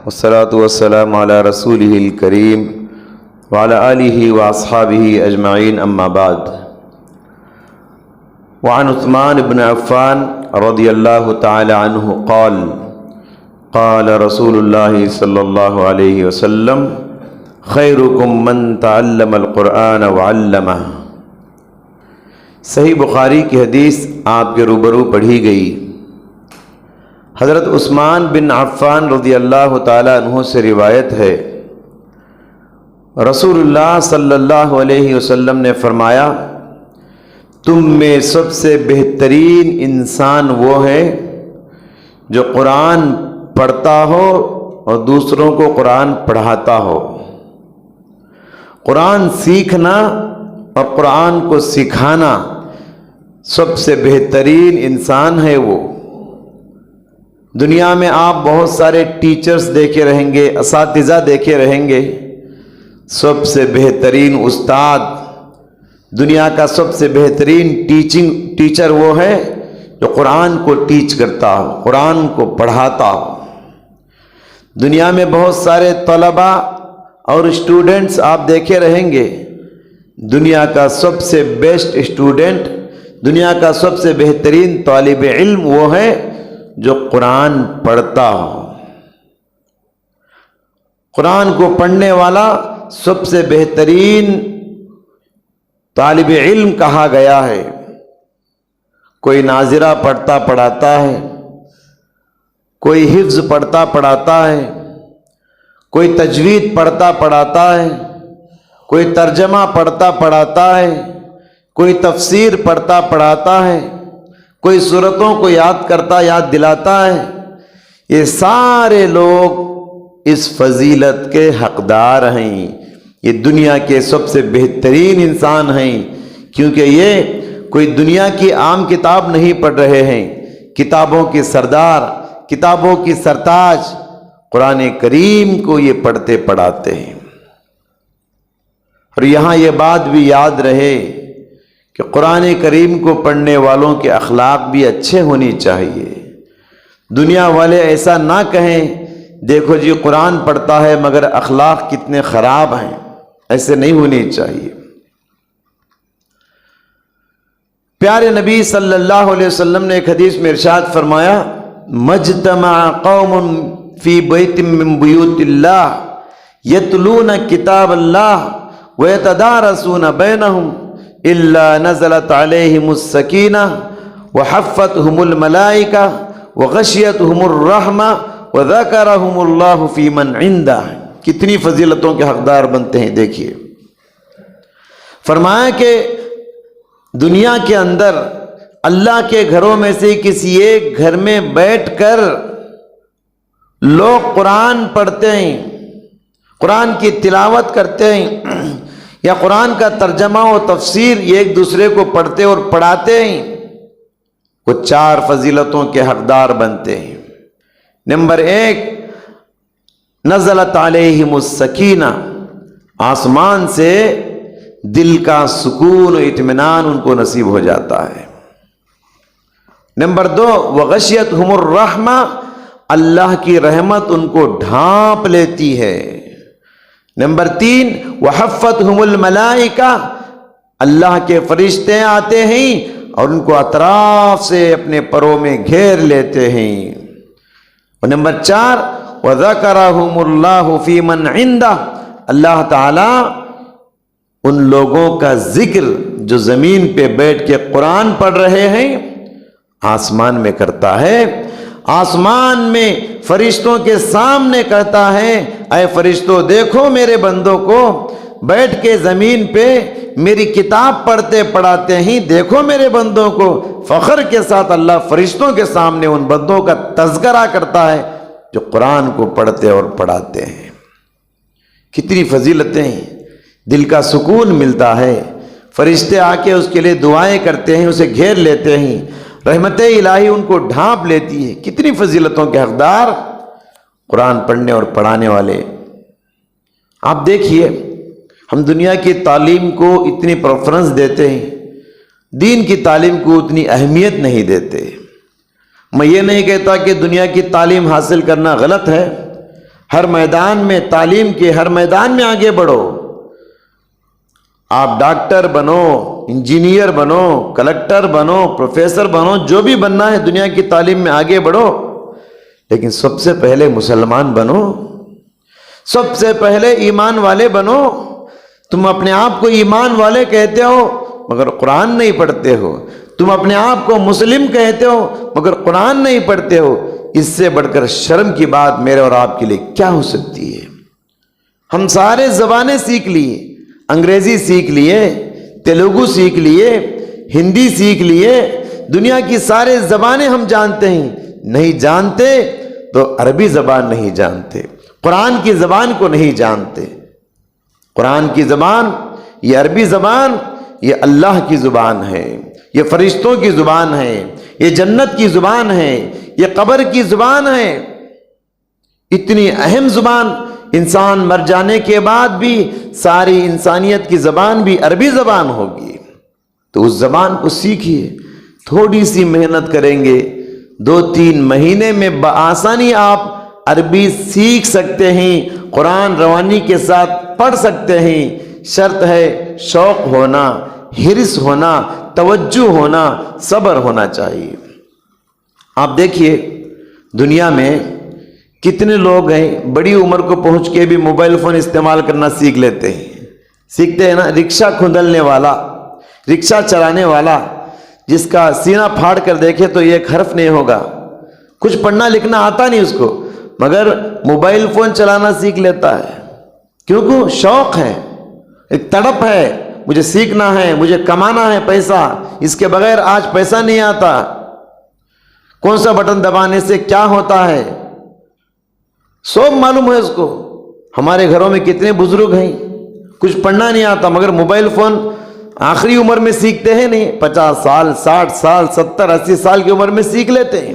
والصلاة والسلام على رسوله الكريم وعلى آله وأصحابه أجمعين أما بعد وعن عثمان بن عفان رضي الله تعالى عنه قال قال رسول الله صلى الله عليه وسلم خيركم من تعلم القرآن وعلمه۔ صحیح بخاری کی حدیث آپ کے روبرو پڑھی گئی۔ حضرت عثمان بن عفان رضی اللہ تعالیٰ عنہ سے روایت ہے، رسول اللہ صلی اللہ علیہ وسلم نے فرمایا، تم میں سب سے بہترین انسان وہ ہے جو قرآن پڑھتا ہو اور دوسروں کو قرآن پڑھاتا ہو۔ قرآن سیکھنا اور قرآن کو سکھانا سب سے بہترین انسان ہے وہ۔ دنیا میں آپ بہت سارے ٹیچرز دیکھے رہیں گے، اساتذہ دیکھے رہیں گے، سب سے بہترین استاد، دنیا کا سب سے بہترین ٹیچر وہ ہے جو قرآن کو ٹیچ کرتا ہو، قرآن کو پڑھاتا ہو۔ دنیا میں بہت سارے طلباء اور اسٹوڈنٹس آپ دیکھے رہیں گے، دنیا کا سب سے بیسٹ اسٹوڈنٹ، دنیا کا سب سے بہترین طالب علم وہ ہے جو قرآن پڑھتا ہو۔ قرآن کو پڑھنے والا سب سے بہترین طالب علم کہا گیا ہے۔ کوئی ناظرہ پڑھتا پڑھاتا ہے، کوئی حفظ پڑھتا پڑھاتا ہے، کوئی تجوید پڑھتا پڑھاتا ہے، کوئی ترجمہ پڑھتا پڑھاتا ہے، کوئی تفسیر پڑھتا پڑھاتا ہے، کوئی سورتوں کو یاد کرتا یاد دلاتا ہے۔ یہ سارے لوگ اس فضیلت کے حقدار ہیں، یہ دنیا کے سب سے بہترین انسان ہیں، کیونکہ یہ کوئی دنیا کی عام کتاب نہیں پڑھ رہے ہیں، کتابوں کے سردار، کتابوں کی سرتاج قرآن کریم کو یہ پڑھتے پڑھاتے ہیں۔ اور یہاں یہ بات بھی یاد رہے کہ قرآن کریم کو پڑھنے والوں کے اخلاق بھی اچھے ہونے چاہیے۔ دنیا والے ایسا نہ کہیں دیکھو جی قرآن پڑھتا ہے مگر اخلاق کتنے خراب ہیں، ایسے نہیں ہونے چاہیے۔ پیارے نبی صلی اللہ علیہ وسلم نے ایک حدیث میں ارشاد فرمایا، مجتمع قوم فی بیت من بیوت اللہ یتلون کتاب اللہ ویتدارسون بینہم الا نزلت علیہم السکینہ وحفتہم الملائکہ وغشیتہم الرحمہ وذکرہم اللہ فی من عندہ۔ کتنی فضیلتوں کے حقدار بنتے ہیں، دیکھیے۔ فرمایا کہ دنیا کے اندر اللہ کے گھروں میں سے کسی ایک گھر میں بیٹھ کر لوگ قرآن پڑھتے ہیں، قرآن کی تلاوت کرتے ہیں، یا قرآن کا ترجمہ و تفسیر یہ ایک دوسرے کو پڑھتے اور پڑھاتے ہیں، وہ چار فضیلتوں کے حقدار بنتے ہیں۔ نمبر ایک، نزلت علیہم السکینہ، آسمان سے دل کا سکون و اطمینان ان کو نصیب ہو جاتا ہے۔ نمبر دو، وغشیتہم الرحمہ، اللہ کی رحمت ان کو ڈھانپ لیتی ہے۔ نمبر تین، وحفتہم الملائکہ، اللہ کے فرشتے آتے ہیں اور ان کو اطراف سے اپنے پروں میں گھیر لیتے ہیں۔ اور نمبر چار، وذکرہم اللہ فی من عندہ، اللہ تعالی ان لوگوں کا ذکر جو زمین پہ بیٹھ کے قرآن پڑھ رہے ہیں آسمان میں کرتا ہے، آسمان میں فرشتوں کے سامنے کہتا ہے، اے فرشتوں دیکھو میرے بندوں کو بیٹھ کے زمین پہ میری کتاب پڑھتے پڑھاتے ہیں، دیکھو میرے بندوں کو۔ فخر کے ساتھ اللہ فرشتوں کے سامنے ان بندوں کا تذکرہ کرتا ہے جو قرآن کو پڑھتے اور پڑھاتے ہیں۔ کتنی فضیلتیں ہیں، دل کا سکون ملتا ہے، فرشتے آ کے اس کے لیے دعائیں کرتے ہیں، اسے گھیر لیتے ہیں، رحمت الہی ان کو ڈھانپ لیتی ہے۔ کتنی فضیلتوں کے حقدار قرآن پڑھنے اور پڑھانے والے۔ آپ دیکھیے، ہم دنیا کی تعلیم کو اتنی پریفرنس دیتے ہیں، دین کی تعلیم کو اتنی اہمیت نہیں دیتے۔ میں یہ نہیں کہتا کہ دنیا کی تعلیم حاصل کرنا غلط ہے، ہر میدان میں، تعلیم کے ہر میدان میں آگے بڑھو. آپ ڈاکٹر بنو، انجینئر بنو، کلکٹر بنو، پروفیسر بنو، جو بھی بننا ہے دنیا کی تعلیم میں آگے بڑھو، لیکن سب سے پہلے مسلمان بنو، سب سے پہلے ایمان والے بنو. تم اپنے آپ کو ایمان والے کہتے ہو مگر قرآن نہیں پڑھتے ہو، تم اپنے آپ کو مسلم کہتے ہو مگر قرآن نہیں پڑھتے ہو. اس سے بڑھ کر شرم کی بات میرے اور آپ کے لیے کیا ہو سکتی ہے؟ ہم سارے زبانیں سیکھ لیے، انگریزی سیکھ لیے، تیلگو سیکھ لیے، ہندی سیکھ لیے، دنیا کی سارے زبانیں ہم جانتے ہیں. نہیں جانتے تو عربی زبان نہیں جانتے، قرآن کی زبان کو نہیں جانتے. قرآن کی زبان، یہ عربی زبان، یہ اللہ کی زبان ہے، یہ فرشتوں کی زبان ہے، یہ جنت کی زبان ہے، یہ قبر کی زبان ہے. اتنی اہم زبان، انسان مر جانے کے بعد بھی ساری انسانیت کی زبان بھی عربی زبان ہوگی. تو اس زبان کو سیکھیے. تھوڑی سی محنت کریں گے 2-3 مہینے میں بآسانی آپ عربی سیکھ سکتے ہیں، قرآن روانی کے ساتھ پڑھ سکتے ہیں. شرط ہے شوق ہونا، حرص ہونا، توجہ ہونا، صبر ہونا چاہیے. آپ دیکھیے دنیا میں کتنے لوگ ہیں بڑی عمر کو پہنچ کے بھی موبائل فون استعمال کرنا سیکھ لیتے ہیں. سیکھتے ہیں نا. رکشہ کھندلنے والا، رکشہ چلانے والا، جس کا سینہ پھاڑ کر دیکھے تو ایک حرف نہیں ہوگا، کچھ پڑھنا لکھنا آتا نہیں اس کو، مگر موبائل فون چلانا سیکھ لیتا ہے. کیونکہ شوق ہے، ایک تڑپ ہے، مجھے سیکھنا ہے، مجھے کمانا ہے پیسہ، اس کے بغیر آج پیسہ نہیں آتا. کون سا بٹن دبانے سے کیا ہوتا ہے سب معلوم ہے اس کو. ہمارے گھروں میں کتنے بزرگ ہیں کچھ پڑھنا نہیں آتا مگر موبائل فون آخری عمر میں سیکھتے ہیں نہیں، 50 سال 60 سال 70 80 سال کی عمر میں سیکھ لیتے ہیں.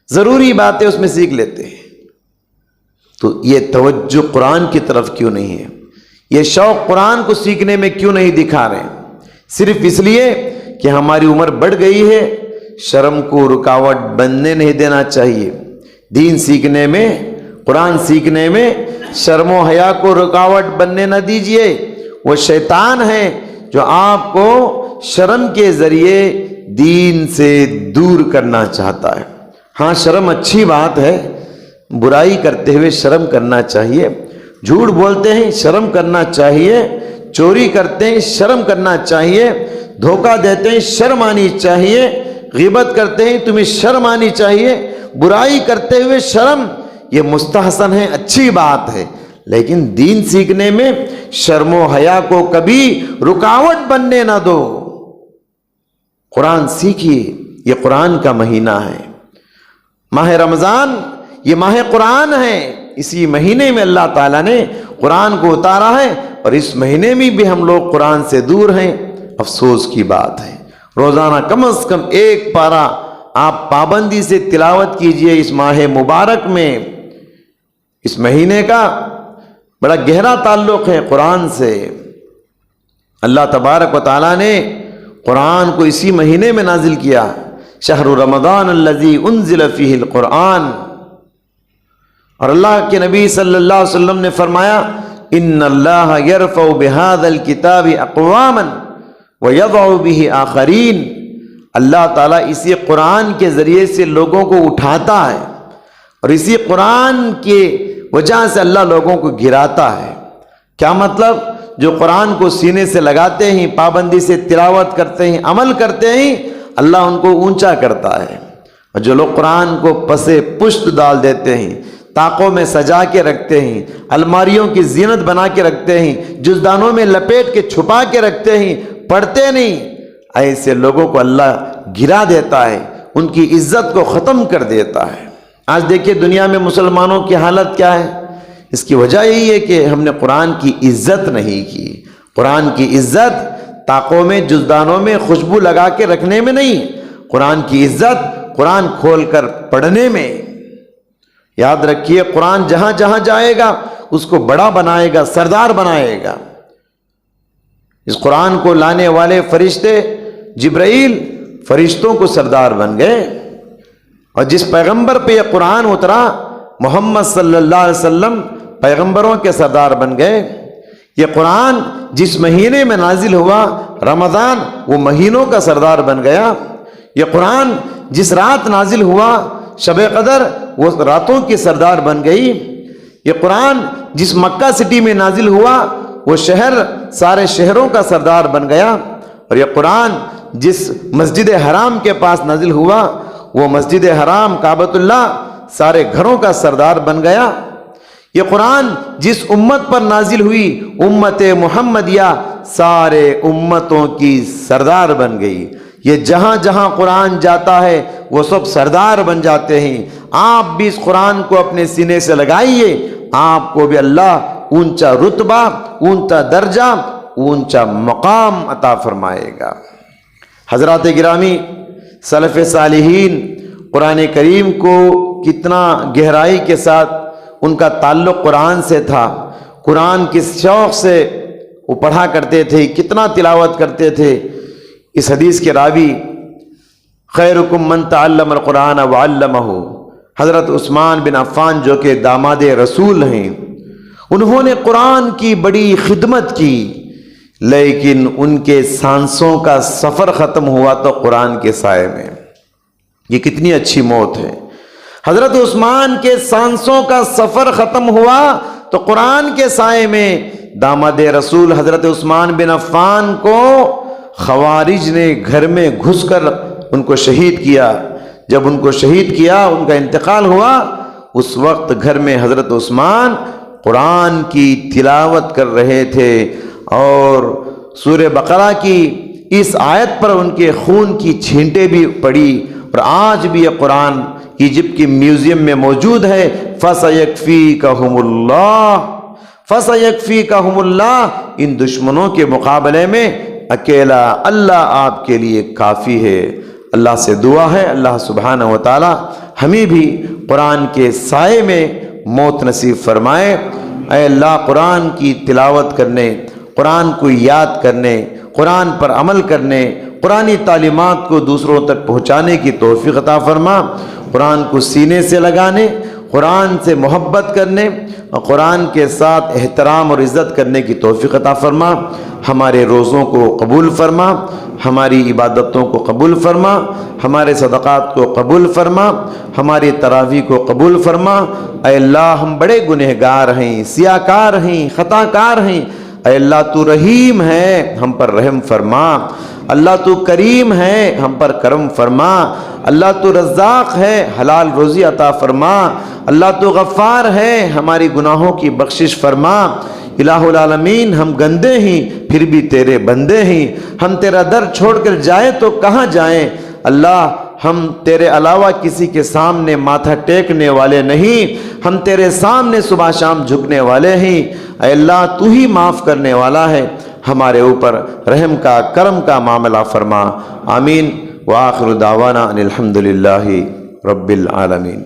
ضروری باتیں اس میں سیکھ لیتے ہیں. تو یہ توجہ قرآن کی طرف کیوں نہیں ہے؟ یہ شوق قرآن کو سیکھنے میں کیوں نہیں دکھا رہے ہیں؟ صرف اس لیے کہ ہماری عمر بڑھ گئی ہے. شرم کو رکاوٹ بننے نہیں دینا چاہیے. دین سیکھنے میں، قرآن سیکھنے میں شرم و حیا کو رکاوٹ بننے نہ دیجیے. وہ شیطان ہے جو آپ کو شرم کے ذریعے دین سے دور کرنا چاہتا ہے. ہاں شرم اچھی بات ہے، برائی کرتے ہوئے شرم کرنا چاہیے، جھوٹ بولتے ہیں شرم کرنا چاہیے، چوری کرتے ہیں شرم کرنا چاہیے، دھوکہ دیتے ہیں شرم آنی چاہیے، غیبت کرتے ہیں تمہیں شرم آنی چاہیے. برائی کرتے ہوئے شرم یہ مستحسن ہے، اچھی بات ہے. لیکن دین سیکھنے میں شرم و حیا کو کبھی رکاوٹ بننے نہ دو. قرآن سیکھیے. یہ قرآن کا مہینہ ہے. ماہ رمضان یہ ماہ قرآن ہے. اسی مہینے میں اللہ تعالیٰ نے قرآن کو اتارا ہے، اور اس مہینے میں بھی ہم لوگ قرآن سے دور ہیں. افسوس کی بات ہے. روزانہ کم از کم 1 پارہ آپ پابندی سے تلاوت کیجئے اس ماہ مبارک میں. اس مہینے کا بڑا گہرا تعلق ہے قرآن سے. اللہ تبارک و تعالیٰ نے قرآن کو اسی مہینے میں نازل کیا. شہر رمضان الذی انزل فیہ القرآن. اور اللہ کے نبی صلی اللہ علیہ وسلم نے فرمایا ان اللہ یرفع بہذا الکتاب اقواما ویضع بہ آخرین. اللہ تعالیٰ اسی قرآن کے ذریعے سے لوگوں کو اٹھاتا ہے، اور اسی قرآن کی وجہ سے اللہ لوگوں کو گراتا ہے. کیا مطلب؟ جو قرآن کو سینے سے لگاتے ہیں، پابندی سے تلاوت کرتے ہیں، عمل کرتے ہیں، اللہ ان کو اونچا کرتا ہے. اور جو لوگ قرآن کو پسے پشت ڈال دیتے ہیں، طاقوں میں سجا کے رکھتے ہیں، الماریوں کی زینت بنا کے رکھتے ہیں، جزدانوں میں لپیٹ کے چھپا کے رکھتے ہیں، پڑھتے نہیں، ایسے لوگوں کو اللہ گرا دیتا ہے، ان کی عزت کو ختم کر دیتا ہے. آج دیکھیے دنیا میں مسلمانوں کی حالت کیا ہے. اس کی وجہ یہی ہے کہ ہم نے قرآن کی عزت نہیں کی. قرآن کی عزت طاقوں میں جزدانوں میں خوشبو لگا کے رکھنے میں نہیں، قرآن کی عزت قرآن کھول کر پڑھنے میں. یاد رکھیے قرآن جہاں جہاں جائے گا اس کو بڑا بنائے گا، سردار بنائے گا. اس قرآن کو لانے والے فرشتے جبرائیل فرشتوں کو سردار بن گئے، اور جس پیغمبر پہ یہ قرآن اترا محمد صلی اللہ علیہ وسلم پیغمبروں کے سردار بن گئے۔ یہ قرآن جس مہینے میں نازل ہوا رمضان، وہ مہینوں کا سردار بن گیا۔ یہ قرآن جس رات نازل ہوا شب قدر، وہ راتوں کی سردار بن گئی۔ یہ قرآن جس مکہ سٹی میں نازل ہوا، وہ شہر سارے شہروں کا سردار بن گیا۔ اور یہ قرآن جس مسجد حرام کے پاس نازل ہوا، وہ مسجد حرام کعبۃ اللہ سارے گھروں کا سردار بن گیا۔ یہ قرآن جس امت پر نازل ہوئی، امت محمدیہ، سارے امتوں کی سردار بن گئی۔ یہ جہاں جہاں قرآن جاتا ہے وہ سب سردار بن جاتے ہیں۔ آپ بھی اس قرآن کو اپنے سینے سے لگائیے، آپ کو بھی اللہ اونچا رتبہ، اونچا درجہ، اونچا مقام عطا فرمائے گا۔ حضرات گرامی، سلف صالحین قرآن کریم کو کتنا گہرائی کے ساتھ ان کا تعلق قرآن سے تھا، قرآن کس شوق سے وہ پڑھا کرتے تھے، کتنا تلاوت کرتے تھے۔ اس حدیث کے راوی خیرکم من تعلم القرآن وعلمہ، حضرت عثمان بن عفان جو کہ داماد رسول ہیں، انہوں نے قرآن کی بڑی خدمت کی، لیکن ان کے سانسوں کا سفر ختم ہوا تو قرآن کے سائے میں۔ یہ کتنی اچھی موت ہے۔ حضرت عثمان کے سانسوں کا سفر ختم ہوا تو قرآن کے سائے میں۔ داماد رسول حضرت عثمان بن عفان کو خوارج نے گھر میں گھس کر ان کو شہید کیا۔ جب ان کو شہید کیا، ان کا انتقال ہوا، اس وقت گھر میں حضرت عثمان قرآن کی تلاوت کر رہے تھے، اور سورہ بقرہ کی اس آیت پر ان کے خون کی چھینٹیں بھی پڑی۔ اور آج بھی یہ قرآن ایجپٹ کی میوزیم میں موجود ہے۔ فَسَيَكْفِيكَهُمُ اللَّهُ فَسَيَكْفِيكَهُمُ اللَّهُ، ان دشمنوں کے مقابلے میں اکیلا اللہ آپ کے لیے کافی ہے۔ اللہ سے دعا ہے اللہ سبحانہ و تعالی ہمیں بھی قرآن کے سائے میں موت نصیب فرمائے۔ اے اللہ، قرآن کی تلاوت کرنے، قرآن کو یاد کرنے، قرآن پر عمل کرنے، قرآنی تعلیمات کو دوسروں تک پہنچانے کی توفیق عطا فرما۔ قرآن کو سینے سے لگانے، قرآن سے محبت کرنے اور قرآن کے ساتھ احترام اور عزت کرنے کی توفیق عطا فرما۔ ہمارے روزوں کو قبول فرما، ہماری عبادتوں کو قبول فرما، ہمارے صدقات کو قبول فرما، ہماری تراویح کو قبول فرما۔ اے اللہ، ہم بڑے گنہگار ہیں، سیاہکار ہیں، خطا کار ہیں۔ اے اللہ، تو رحیم ہے، ہم پر رحم فرما۔ اللہ تو کریم ہے، ہم پر کرم فرما۔ اللہ تو رزاق ہے، حلال روزی عطا فرما۔ اللہ تو غفار ہے، ہماری گناہوں کی بخشش فرما۔ الہ العالمین، ہم گندے ہیں پھر بھی تیرے بندے ہیں، ہم تیرا در چھوڑ کر جائیں تو کہاں جائیں۔ اللہ، ہم تیرے علاوہ کسی کے سامنے ماتھا ٹیکنے والے نہیں، ہم تیرے سامنے صبح شام جھکنے والے ہیں۔ اے اللہ، تو ہی معاف کرنے والا ہے، ہمارے اوپر رحم کا، کرم کا معاملہ فرما۔ آمین۔ وآخر دعوانا ان الحمد للہ رب العالمین۔